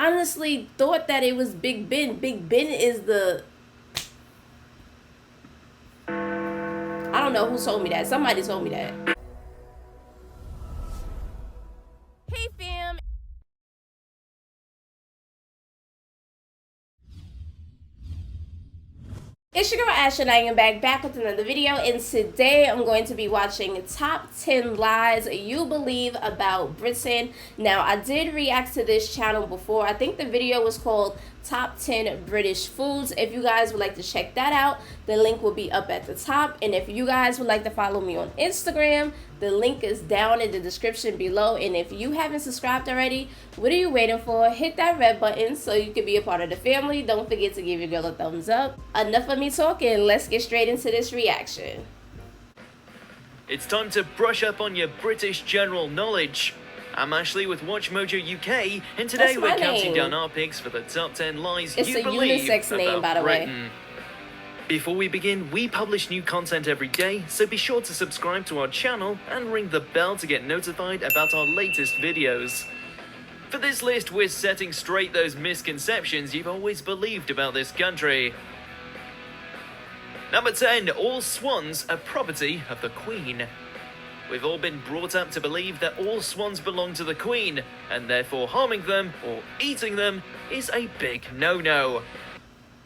honestly thought that it was Big Ben. Big Ben is the... I don't know who told me that. Somebody told me that. Hey fam. It's your girl Ash and I am back with another video, and today I'm going to be watching top 10 lies you believe about Britain. Now, I did react to this channel before. I think the video was called Top 10 British Foods. If you guys would like to check that out, the link will be up at the top. And if you guys would like to follow me on Instagram, the link is down in the description below. And if you haven't subscribed already, what are you waiting for? Hit that red button so you can be a part of the family. Don't forget to give your girl a thumbs up. Enough of me talking. Let's get straight into this reaction. It's time to brush up on your British general knowledge. I'm Ashley with Watch Mojo UK, and today we're counting down our picks for the top 10 lies you believe about name, by the Britain. way. Before we begin, we publish new content every day, so be sure to subscribe to our channel and ring the bell to get notified about our latest videos. For this list, we're setting straight those misconceptions you've always believed about this country. Number 10, all swans are property of the Queen. We've all been brought up to believe that all swans belong to the Queen, and therefore harming them or eating them is a big no-no.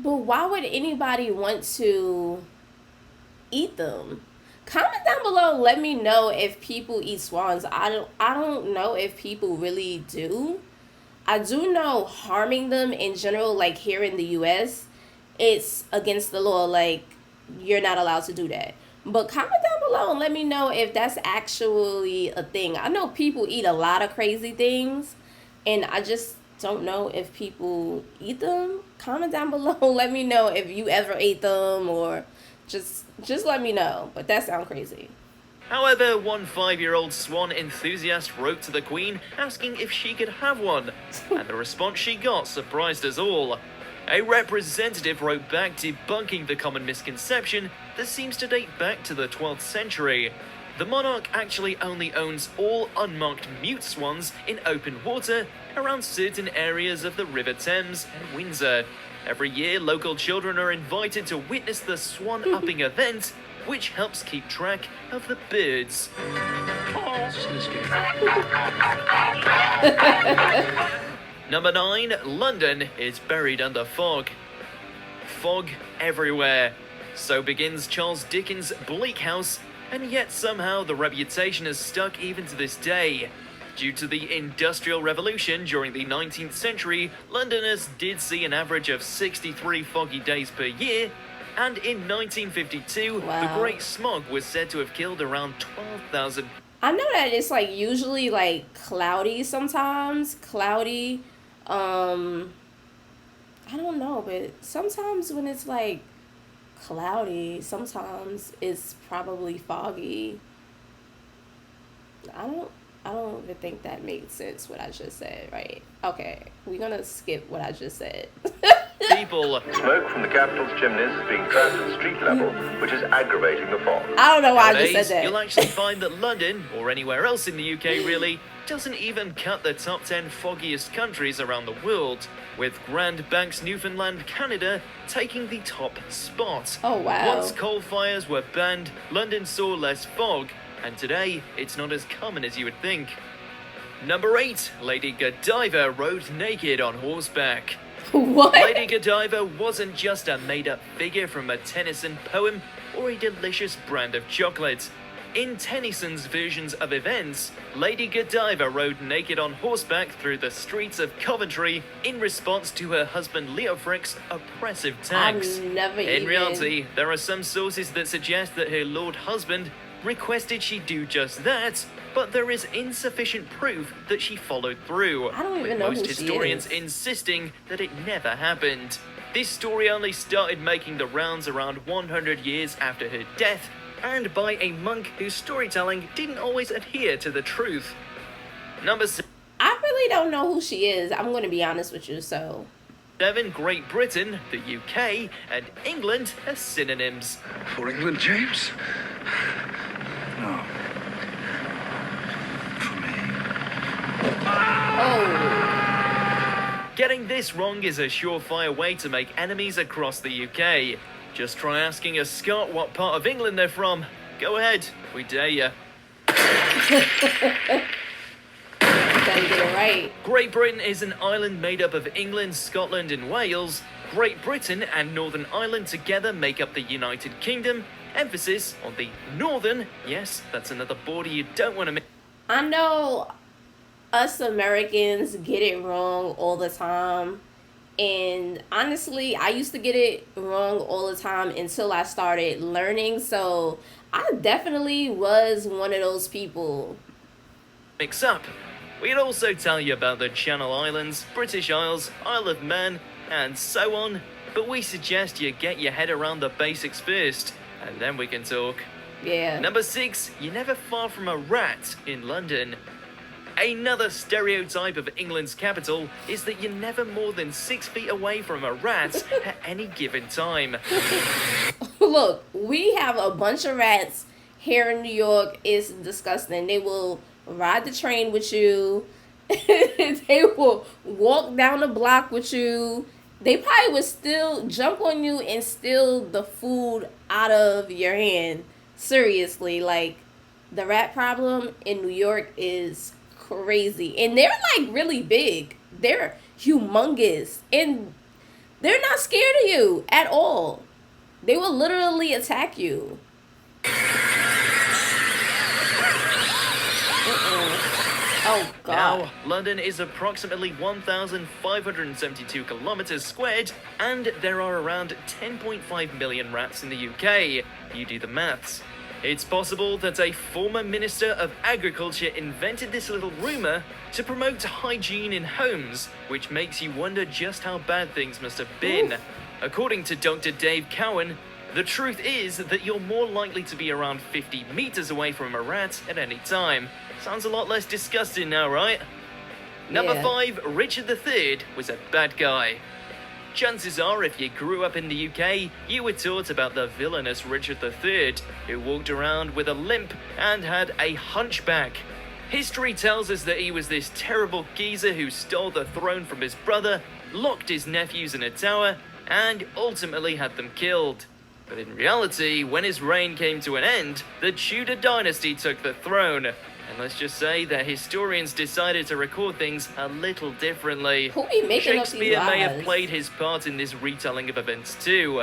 But why would anybody want to eat them? Comment down below, let me know if people eat swans. I don't know if people really do. I do know harming them in general, like here in the US, it's against the law, like you're not allowed to do that. But comment down below and let me know if that's actually a thing. I know people eat a lot of crazy things, and I just don't know if people eat them. Comment down below. Let me know if you ever ate them, or just let me know. But that sounds crazy. However, one 5-year-old swan enthusiast wrote to the Queen asking if she could have one, and the response she got surprised us all. A representative wrote back debunking the common misconception that seems to date back to the 12th century. The monarch actually only owns all unmarked mute swans in open water around certain areas of the River Thames and Windsor. Every year, local children are invited to witness the swan-upping event, which helps keep track of the birds. Number 9, London is buried under fog. Fog everywhere. So begins Charles Dickens' Bleak House, and yet somehow the reputation has stuck even to this day. Due to the Industrial Revolution during the 19th century, Londoners did see an average of 63 foggy days per year, and in 1952, the Great Smog was said to have killed around 12,000. I know that it's like usually like cloudy sometimes, I don't know, but sometimes when it's like cloudy, sometimes it's probably foggy. I don't even think that made sense what I just said, right? Okay, we're gonna skip what I just said. People. Smoke from the capital's chimneys is being trapped at street level, which is aggravating the fog. I don't know why Nowadays, I just said that. You'll actually find that London, or anywhere else in the UK really, doesn't even cut the top 10 foggiest countries around the world, with Grand Banks, Newfoundland, Canada taking the top spot. Oh wow. Once coal fires were banned, London saw less fog, and today it's not as common as you would think. Number 8, Lady Godiva rode naked on horseback. What? Lady Godiva wasn't just a made-up figure from a Tennyson poem or a delicious brand of chocolate. In Tennyson's versions of events, Lady Godiva rode naked on horseback through the streets of Coventry in response to her husband Leofric's oppressive tax. In reality, there are some sources that suggest that her lord husband requested she do just that, but there is insufficient proof that she followed through, with most historians insisting that it never happened. This story only started making the rounds around 100 years after her death, and by a monk whose storytelling didn't always adhere to the truth. Number 7. I really don't know who she is. I'm going to be honest with you, so. 7. Great Britain, the UK, and England are synonyms. For England, James? No. For me. Oh. Getting this wrong is a surefire way to make enemies across the UK. Just try asking a Scot what part of England they're from. Go ahead, we dare you. Gotta get it right. Great Britain is an island made up of England, Scotland, and Wales. Great Britain and Northern Ireland together make up the United Kingdom. Emphasis on the Northern. Yes, that's another border you don't want to miss. I know us Americans get it wrong all the time. And honestly, I used to get it wrong all the time until I started learning. So I definitely was one of those people. Mix up. We'd also tell you about the Channel Islands, British Isles, Isle of Man, and so on. But we suggest you get your head around the basics first, and then we can talk. Yeah. Number 6, you're never far from a rat in London. Another stereotype of England's capital is that you're never more than 6 feet away from a rat at any given time. Look, we have a bunch of rats here in New York. It's disgusting. They will ride the train with you. They will walk down the block with you. They probably would still jump on you and steal the food out of your hand. Seriously, like, the rat problem in New York is crazy. And they're like really big. They're humongous. And they're not scared of you at all. They will literally attack you. Oh, God. Now, London is approximately 1,572 kilometers squared, and there are around 10.5 million rats in the UK. You do the maths. It's possible that a former Minister of Agriculture invented this little rumour to promote hygiene in homes, which makes you wonder just how bad things must have been. Oof. According to Dr. Dave Cowan, the truth is that you're more likely to be around 50 meters away from a rat at any time. Sounds a lot less disgusting now, right? Number Yeah. 5, Richard III was a bad guy. Chances are, if you grew up in the UK, you were taught about the villainous Richard III, who walked around with a limp and had a hunchback. History tells us that he was this terrible geezer who stole the throne from his brother, locked his nephews in a tower, and ultimately had them killed. But in reality, when his reign came to an end, the Tudor dynasty took the throne. And let's just say that historians decided to record things a little differently. Who be making up these Shakespeare may have lies? played his part in this retelling of events too.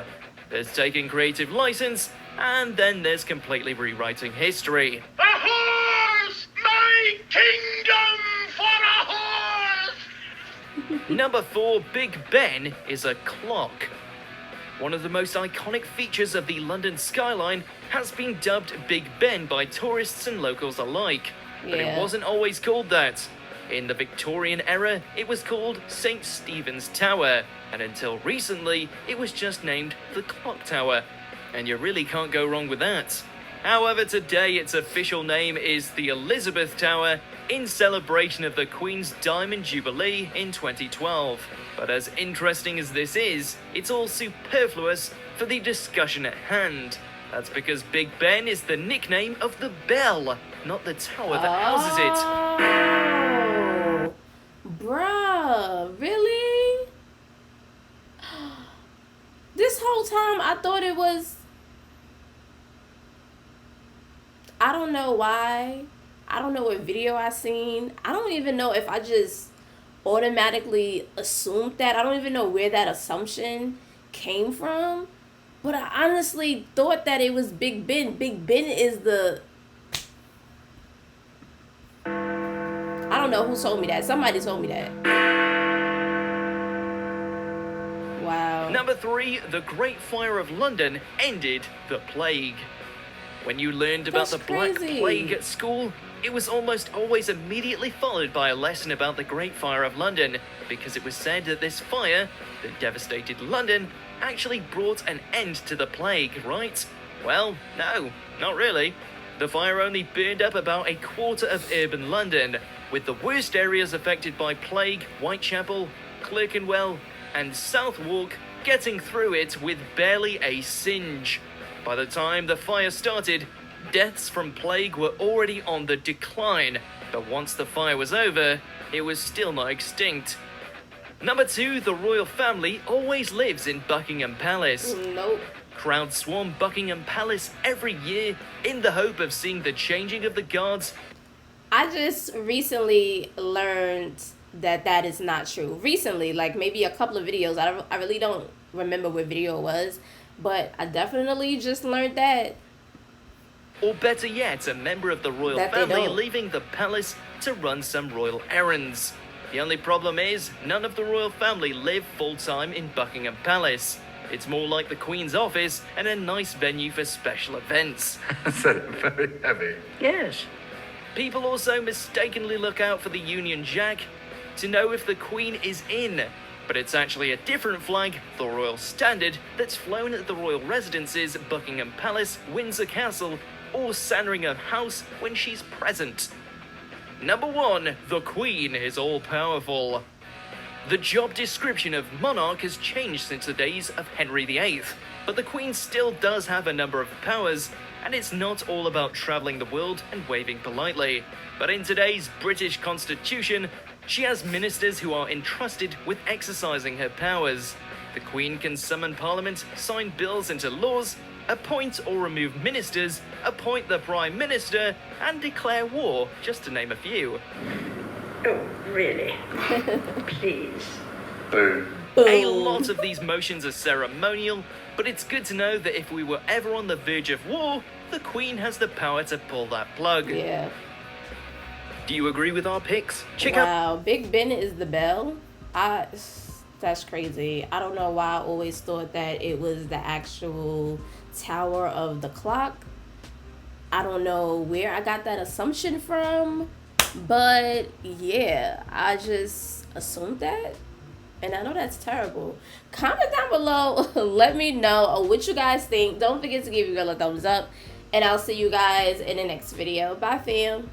There's taking creative license, and then there's completely rewriting history. A horse! My kingdom for a horse! Number 4, Big Ben is a clock. One of the most iconic features of the London skyline has been dubbed Big Ben by tourists and locals alike. But it Yeah. wasn't always called that. In the Victorian era, it was called St. Stephen's Tower, and until recently, it was just named the Clock Tower. And you really can't go wrong with that. However, today its official name is the Elizabeth Tower, in celebration of the Queen's Diamond Jubilee in 2012. But as interesting as this is, it's all superfluous for the discussion at hand. That's because Big Ben is the nickname of the bell, not the tower that houses it. Oh, bruh, really? This whole time I thought it was. I don't know why. I don't know what video I seen. I don't even know if I just automatically assumed that. I don't even know where that assumption came from. But I honestly thought that it was Big Ben. Big Ben is the. I don't know who told me that. Somebody told me that. Wow. Number 3, the Great Fire of London ended the plague. When you learned about That's the Black crazy. Plague at school, it was almost always immediately followed by a lesson about the Great Fire of London, because it was said that this fire, that devastated London, actually brought an end to the plague, right? Well, no, not really. The fire only burned up about a quarter of urban London, with the worst areas affected by plague, Whitechapel, Clerkenwell, and Southwark getting through it with barely a singe. By the time the fire started, deaths from plague were already on the decline, but once the fire was over, it was still not extinct. Number 2, the royal family always lives in Buckingham Palace. Nope. Crowds swarm Buckingham Palace every year in the hope of seeing the changing of the guards. I just recently learned that is not true. Recently, like maybe a couple of videos. I really don't remember what video it was, but I definitely just learned that. Or better yet, a member of the royal That they family don't. leaving the palace to run some royal errands. The only problem is, none of the royal family live full-time in Buckingham Palace. It's more like the Queen's office and a nice venue for special events. So very heavy. Yes. People also mistakenly look out for the Union Jack to know if the Queen is in, but it's actually a different flag, the Royal Standard, that's flown at the royal residences, Buckingham Palace, Windsor Castle, or Sandringham House when she's present. Number 1, the Queen is all-powerful. The job description of monarch has changed since the days of Henry VIII, but the Queen still does have a number of powers, and it's not all about travelling the world and waving politely. But in today's British Constitution, she has ministers who are entrusted with exercising her powers. The Queen can summon Parliament, sign bills into laws, appoint or remove ministers, appoint the Prime Minister, and declare war, just to name a few. Oh, really? Please. Boo. A lot of these motions are ceremonial, but it's good to know that if we were ever on the verge of war, the Queen has the power to pull that plug. Yeah. Do you agree with our picks? Check out. Wow, Big Ben is the bell. That's crazy. I don't know why I always thought that it was the actual tower of the clock. I don't know where I got that assumption from, but yeah, I just assumed that. And I know that's terrible. Comment down below. Let me know what you guys think. Don't forget to give your girl a thumbs up. And I'll see you guys in the next video. Bye, fam.